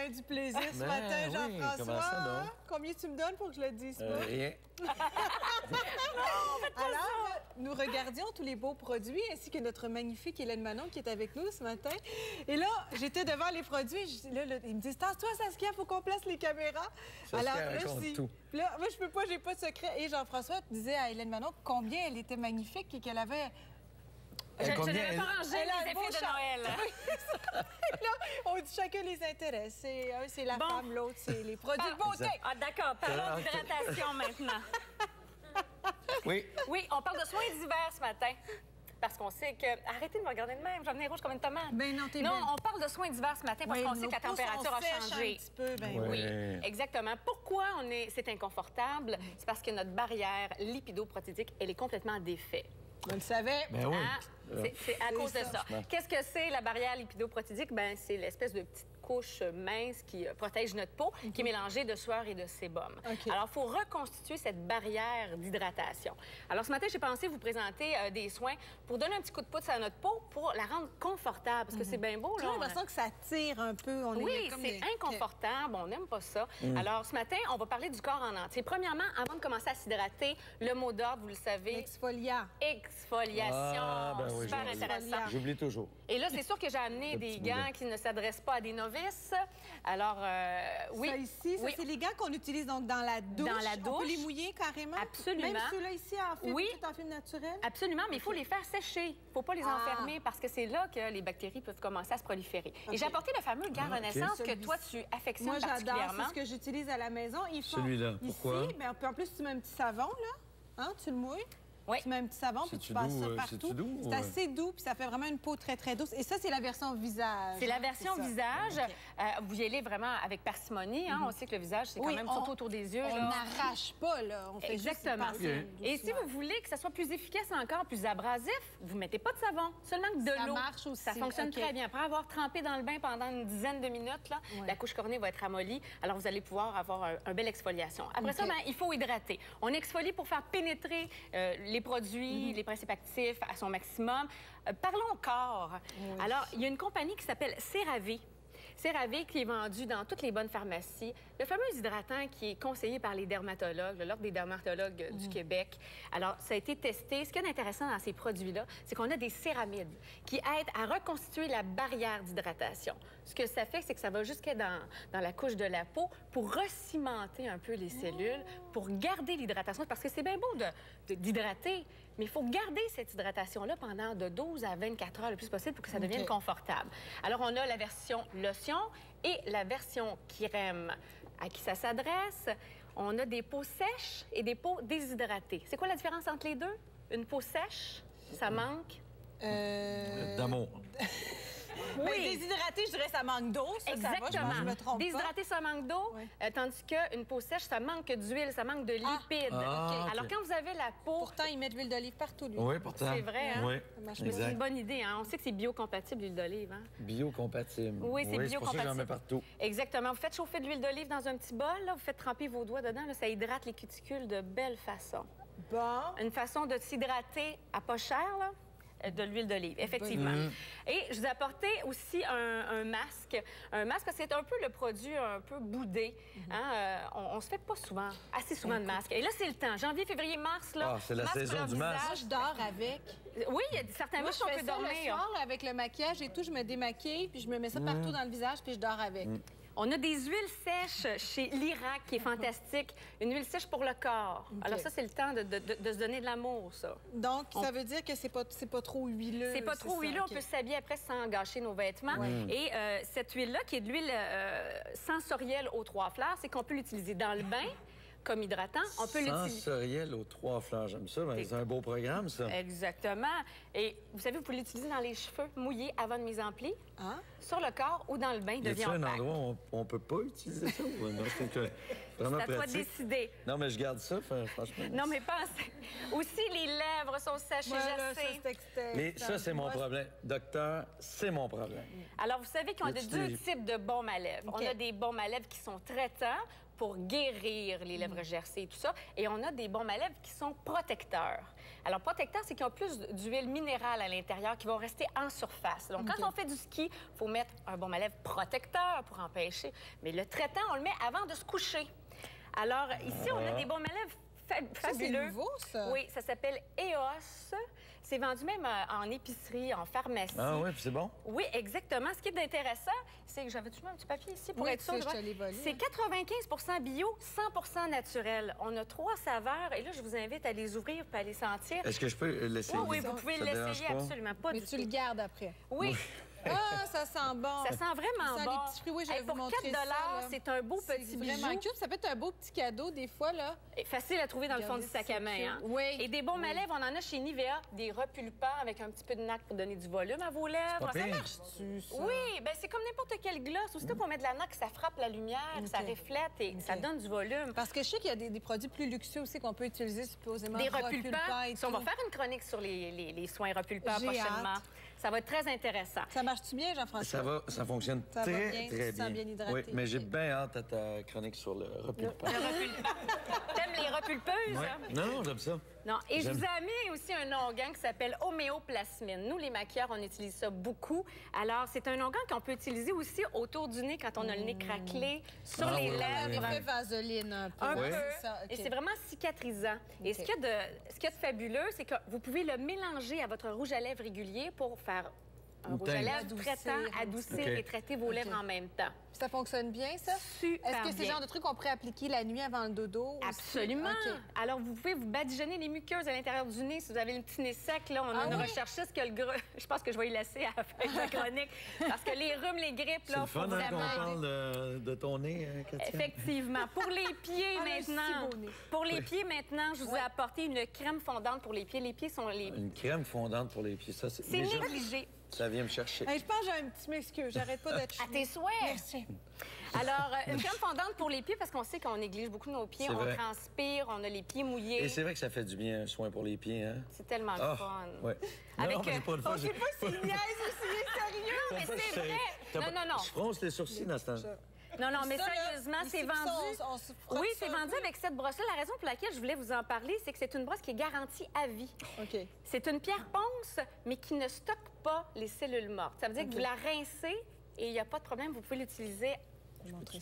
bien du plaisir ce matin, Jean-François. Hein? Combien tu me donnes pour que je le dise pas? Rien. Alors, nous regardions tous les beaux produits ainsi que notre magnifique Hélène Manon qui est avec nous ce matin. Et là, j'étais devant les produits. Ils me disent, toi, Saskia, il faut qu'on place les caméras. Saskia raconte tout. Puis là, moi, je peux pas, j'ai pas de secret. Et Jean-François disait à Hélène Manon combien elle était magnifique et qu'elle avait... Je n'avais pas rangé les effets de Noël. Là, on dit chacun les intérêts. Un, c'est la femme, l'autre, c'est les produits de beauté. Ah, d'accord. Parlons d'hydratation maintenant. Oui. Oui, on parle de soins d'hiver ce matin. Parce qu'on sait que... Arrêtez de me regarder de même, j'en ai rouge comme une tomate. Ben non, t'es Non, belle. on parle de soins d'hiver ce matin parce qu'on sait que la température a changé. Un petit peu, ben oui, exactement. Pourquoi c'est inconfortable? C'est parce que notre barrière lipido-protédique, elle est complètement défaite. On le savait. Ben oui. C'est à cause de ça. Qu'est-ce que c'est la barrière lipido-protédique? Ben, c'est l'espèce de petite couche mince qui protège notre peau, qui est mélangée de sueur et de sébum. Alors, il faut reconstituer cette barrière d'hydratation. Alors, ce matin, j'ai pensé vous présenter des soins pour donner un petit coup de pouce à notre peau pour la rendre confortable. Parce que c'est bien beau, là. J'ai l'impression que ça tire un peu. Oui, c'est inconfortable. On n'aime pas ça. Alors, ce matin, on va parler du corps en entier. Premièrement, avant de commencer à s'hydrater, le mot d'ordre, vous le savez. Exfolia. Exfoliation. Ah, ben oui, super intéressant. J'oublie toujours. Et là, c'est sûr que j'ai amené des gants qui ne s'adressent pas à des novices. Alors, oui. Ça ici, ça, c'est les gants qu'on utilise donc dans la douche. Dans la douche. On peut les mouiller carrément. Absolument. Même ceux-là ici en film, tout en film naturel. Absolument, mais il faut les faire sécher. Il ne faut pas les enfermer parce que c'est là que les bactéries peuvent commencer à se proliférer. Et j'ai apporté le fameux gant Renaissance que toi, tu affectionnes particulièrement. Moi, j'adore. C'est ce que j'utilise à la maison. Celui-là, pourquoi? Ici, mais en plus, tu mets un petit savon, là. Hein, tu le mouilles. Oui. Tu mets un petit savon, puis tu passes ça partout. C'est assez doux, puis ça fait vraiment une peau très, très douce. Et ça, c'est la version visage. C'est la version visage. Vous y allez vraiment avec parcimonie. Hein? On sait que le visage, c'est quand même surtout autour des yeux. On n'arrache pas, là. On fait exactement. Et si vous voulez que ça soit plus efficace encore, plus abrasif, vous ne mettez pas de savon, seulement que de l'eau. Ça marche aussi. Ça fonctionne très bien. Après avoir trempé dans le bain pendant une dizaine de minutes, là, la couche cornée va être ramollie. Alors, vous allez pouvoir avoir un belle exfoliation. Après ça, il faut hydrater. On exfolie pour faire pénétrer les produits, les principes actifs à son maximum. Parlons corps. Alors, il y a une compagnie qui s'appelle CeraVe. CeraVe qui est vendu dans toutes les bonnes pharmacies. Le fameux hydratant qui est conseillé par les dermatologues, l'Ordre des dermatologues du Québec. Alors, ça a été testé. Ce qui est intéressant dans ces produits-là, c'est qu'on a des céramides qui aident à reconstituer la barrière d'hydratation. Ce que ça fait, c'est que ça va jusqu'à dans la couche de la peau pour recimenter un peu les cellules, pour garder l'hydratation. Parce que c'est bien beau d'hydrater, mais il faut garder cette hydratation-là pendant de 12 à 24 heures le plus possible pour que ça devienne confortable. Alors, on a la version lotion et la version crème. À qui ça s'adresse? On a des peaux sèches et des peaux déshydratées. C'est quoi la différence entre les deux? Une peau sèche, ça manque? D'amour. Oui. Déshydraté, je dirais ça manque d'eau. Exactement. Ça va, je me trompe Déshydraté, ça manque d'eau, tandis qu'une peau sèche, ça manque d'huile, ça manque de lipides. Alors, quand vous avez la peau... Pourtant, ils mettent l'huile d'olive partout, lui. Oui, pourtant. C'est vrai, hein? Oui, c'est une bonne idée, hein? On sait que c'est biocompatible, l'huile d'olive, hein? Biocompatible. Oui, c'est biocompatible. C'est pour ça que j'en mets partout. Exactement. Vous faites chauffer de l'huile d'olive dans un petit bol, là, vous faites tremper vos doigts dedans, là, ça hydrate les cuticules de belle façon. Bon. Une façon de s'hydrater à pas cher, là. De l'huile d'olive, effectivement. Et je vous ai apporté aussi un masque. Un masque, parce que c'est un peu le produit un peu boudé. Hein? On se fait pas souvent, assez souvent de masques. Et là, c'est le temps. Janvier, février, mars, là. Ah, c'est la saison du masque. Moi, je dors avec. Oui, il y a certains masques qu'on peut dormir. Le soir, là, avec le maquillage et tout, je me démaquille, puis je me mets ça partout dans le visage, puis je dors avec. On a des huiles sèches chez Lirac, qui est fantastique. Une huile sèche pour le corps. Alors ça, c'est le temps de se donner de l'amour, ça. Donc, ça veut dire que c'est pas trop huileux. C'est pas trop huileux. On peut s'habiller après sans gâcher nos vêtements. Et cette huile-là, qui est de l'huile sensorielle aux 3 fleurs, c'est qu'on peut l'utiliser dans le bain comme hydratant. On peut l'utiliser... Sensoriel aux 3 fleurs. J'aime ça. C'est un beau programme, ça. Exactement. Et vous savez, vous pouvez l'utiliser dans les cheveux mouillés avant de mise en pli, sur le corps ou dans le bain de viande. Y a-t-il un endroit où on peut pas utiliser ça? C'est vraiment pratique. C'est à toi de décider. Non, mais je garde ça, franchement. Non, mais pensez. Aussi, les lèvres sont sèches, et ça, c'est mon problème. Docteur, c'est mon problème. Alors, vous savez qu'on a 2 types de baumes à lèvres. On a des baumes à lèvres qui sont traitants pour guérir les lèvres gercées et tout ça. Et on a des baumes à lèvres qui sont protecteurs. Alors, protecteur, c'est qu'ils ont plus d'huile minérale à l'intérieur qui vont rester en surface. Donc, quand on fait du ski, il faut mettre un baume à lèvres protecteur pour empêcher. Mais le traitant, on le met avant de se coucher. Alors, ici, on a des baumes à lèvres fabuleux. C'est nouveau, ça? Oui, ça s'appelle EOS. C'est vendu même en épicerie, en pharmacie. Ah oui, puis c'est bon? Oui, exactement. Ce qui est intéressant, c'est que j'avais toujours un petit papier ici pour être sûr. C'est 95 bio, 100 naturel. On a 3 saveurs et là, je vous invite à les ouvrir et à les sentir. Est-ce que je peux l'essayer? Oui, vous pouvez l'essayer absolument pas. Mais tu le gardes après. Oui. Ah, ça sent bon. Ça sent vraiment bon. Les petits fruits, oui, je vais vous pour montrer 4 ça. c'est un beau petit bijou. Vraiment cute. Ça peut être un beau petit cadeau des fois, là. Et facile à trouver dans le fond du sac à main. Hein? Oui. Et des baumes à lèvres, on en a chez Nivea, des repulpants avec un petit peu de nacre pour donner du volume à vos lèvres. Ça marche-tu, ça? Oui, bien c'est comme n'importe quel gloss. Aussitôt qu'on met de la nacre, ça frappe la lumière, ça reflète et ça donne du volume. Parce que je sais qu'il y a des produits plus luxueux aussi qu'on peut utiliser supposément. Des repulpants. Et on va faire une chronique sur les soins repulpants J'ai prochainement. hâte. Ça va être très intéressant. Ça marche-tu bien, Jean-François? Ça fonctionne Ça va très, bien, très tu te sens bien. bien hydraté. Oui, mais j'ai bien hâte à ta chronique sur le repulpant. Le repulpant. T'aimes les repulpeuses? Ouais. Non, j'aime ça. Non, et je vous ai amené aussi un onguent qui s'appelle homéoplasmine. Nous, les maquilleurs, on utilise ça beaucoup. Alors, c'est un onguent qu'on peut utiliser aussi autour du nez quand on a le nez craquelé, sur les lèvres. Un effet vaseline un peu. Un peu. Ça, Et c'est vraiment cicatrisant. Et ce qu'il y a de fabuleux, c'est que vous pouvez le mélanger à votre rouge à lèvres régulier pour faire un rouge à lèvres traitant, adoucir et traiter vos lèvres en même temps. Ça fonctionne bien, ça? Super Est-ce que c'est le genre de truc qu'on pourrait appliquer la nuit avant le dodo? Absolument. Alors, vous pouvez vous badigeonner les muqueuses à l'intérieur du nez si vous avez le petit nez sec. Là, on a recherché ce que le gros... Je pense que je vais y laisser à la fin de la chronique. Parce que les rhumes, les grippes, là, faut vraiment... C'est le fun qu'on parle de ton nez, Katia. Effectivement. Pour les pieds, maintenant... Pour les pieds, maintenant, je vous ai apporté une crème fondante pour les pieds. Les pieds sont les... Une crème fondante pour les pieds, ça, c'est... C'est négligé. Ça vient me chercher. Hey, je pense que j'ai un petit m'excuse. J'arrête pas d'être... À tes souhaits. Merci. Alors, une crème fondante pour les pieds, parce qu'on sait qu'on néglige beaucoup nos pieds. On transpire, on a les pieds mouillés. Et c'est vrai que ça fait du bien, un soin pour les pieds, hein? C'est tellement le fun. Ouais. Avec, non, mais pas le fun. Je sais pas s'il niaise ou s'il est sérieux. Non, mais c'est vrai. Non. Je fronce les sourcils dans ce temps. Non, mais sérieusement, c'est vendu. Oui, c'est vendu oui. avec cette brosse-là. La raison pour laquelle je voulais vous en parler, c'est que c'est une brosse qui est garantie à vie. OK. C'est une pierre ponce, mais qui ne stocke pas les cellules mortes. Ça veut dire que vous la rincez et il n'y a pas de problème, vous pouvez l'utiliser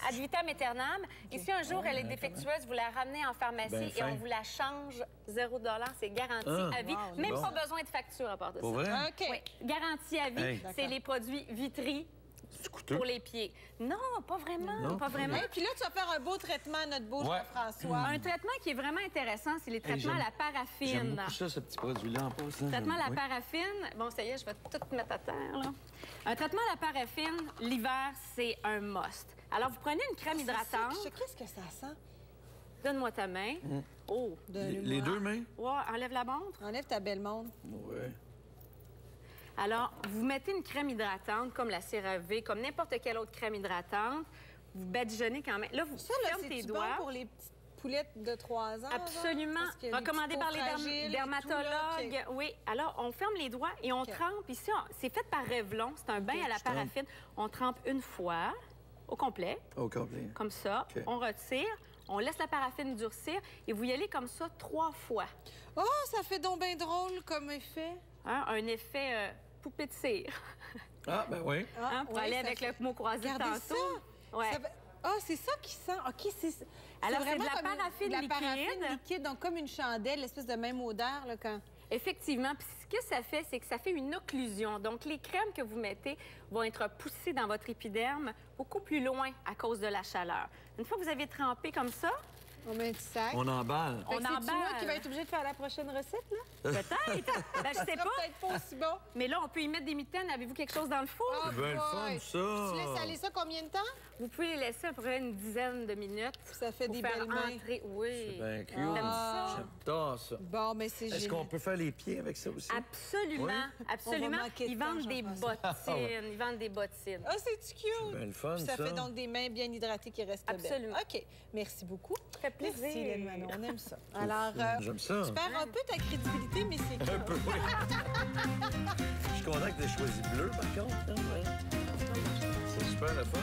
ad vitam aeternam. Et si un jour elle est défectueuse, vous la ramenez en pharmacie et on vous la change 0 $. C'est garanti à vie. Même pas besoin de facture à part de ça. Pour vrai? OK. Oui, garantie à vie. C'est les produits Vitry. Pour les pieds. Non, pas vraiment. Non, pas vraiment. Et puis là, tu vas faire un beau traitement à notre beau Jean-François. Un traitement qui est vraiment intéressant, c'est les traitements à la paraffine. J'aime beaucoup ça, ce petit produit-là en passant. Traitement à la paraffine. Bon, ça y est, je vais tout mettre à terre, là. Un traitement à la paraffine, l'hiver, c'est un must. Alors, vous prenez une crème hydratante. Qu'est-ce que ça sent? Donne-moi ta main. Oh. Les deux mains? Ouais, enlève la montre. Enlève ta belle montre. Oui. Alors, vous mettez une crème hydratante, comme la CeraVe, comme n'importe quelle autre crème hydratante. Vous badigeonnez quand même. Là, vous fermez tes doigts. Bon pour les petites poulettes de 3 ans? Absolument. Recommandé par les dermatologues. Oui. Alors, on ferme les doigts et on trempe. Ici, c'est fait par Revlon. C'est un bain à la paraffine. On trempe une fois, au complet. Au complet. Comme ça. On retire. On laisse la paraffine durcir et vous y allez comme ça 3 fois. Oh, ça fait donc bien drôle comme effet. Hein? Un effet poupée de cire. Ah, ben oui. Pour aller avec le mot croisé Regardez tantôt. Ça. Ouais. Ah, c'est ça qui sent. OK, c'est... Alors, c'est de vraiment la comme paraffine de la liquide. paraffine liquide, donc comme une chandelle, l'espèce de même odeur, là, quand... Effectivement. Puis ce que ça fait, c'est que ça fait une occlusion. Donc, les crèmes que vous mettez vont être poussées dans votre épiderme beaucoup plus loin à cause de la chaleur. Une fois que vous avez trempé comme ça... On met un petit sac. On emballe. On emballe. C'est moi qui va être obligé de faire la prochaine recette, là? Peut-être. Ben, je sais pas. Peut-être pas aussi bon. Mais là, on peut y mettre des mitaines. Avez-vous quelque chose dans le four? C'est bien le fun, ça. Tu laisses aller ça combien de temps? Vous pouvez les laisser à peu près une dizaine de minutes. Ça fait des belles mains. Oui. C'est bien cute. J'adore ça. Bon, mais c'est génial. Est-ce qu'on peut faire les pieds avec ça aussi? Absolument. Oui? Absolument. Ils vendent des bottines. Ils vendent des bottines. Ah, c'est cute. C'est bien le fun, ça. Ça fait donc des mains bien hydratées qui restent belles. Absolument. OK. Merci beaucoup. Ça fait plaisir. Merci, Hélène Manon. On aime ça. Alors, j'aime ça. tu perds un peu ta crédibilité, mais c'est un peu, oui. Je suis content que tu aies choisi bleu, par contre. C'est super la fun.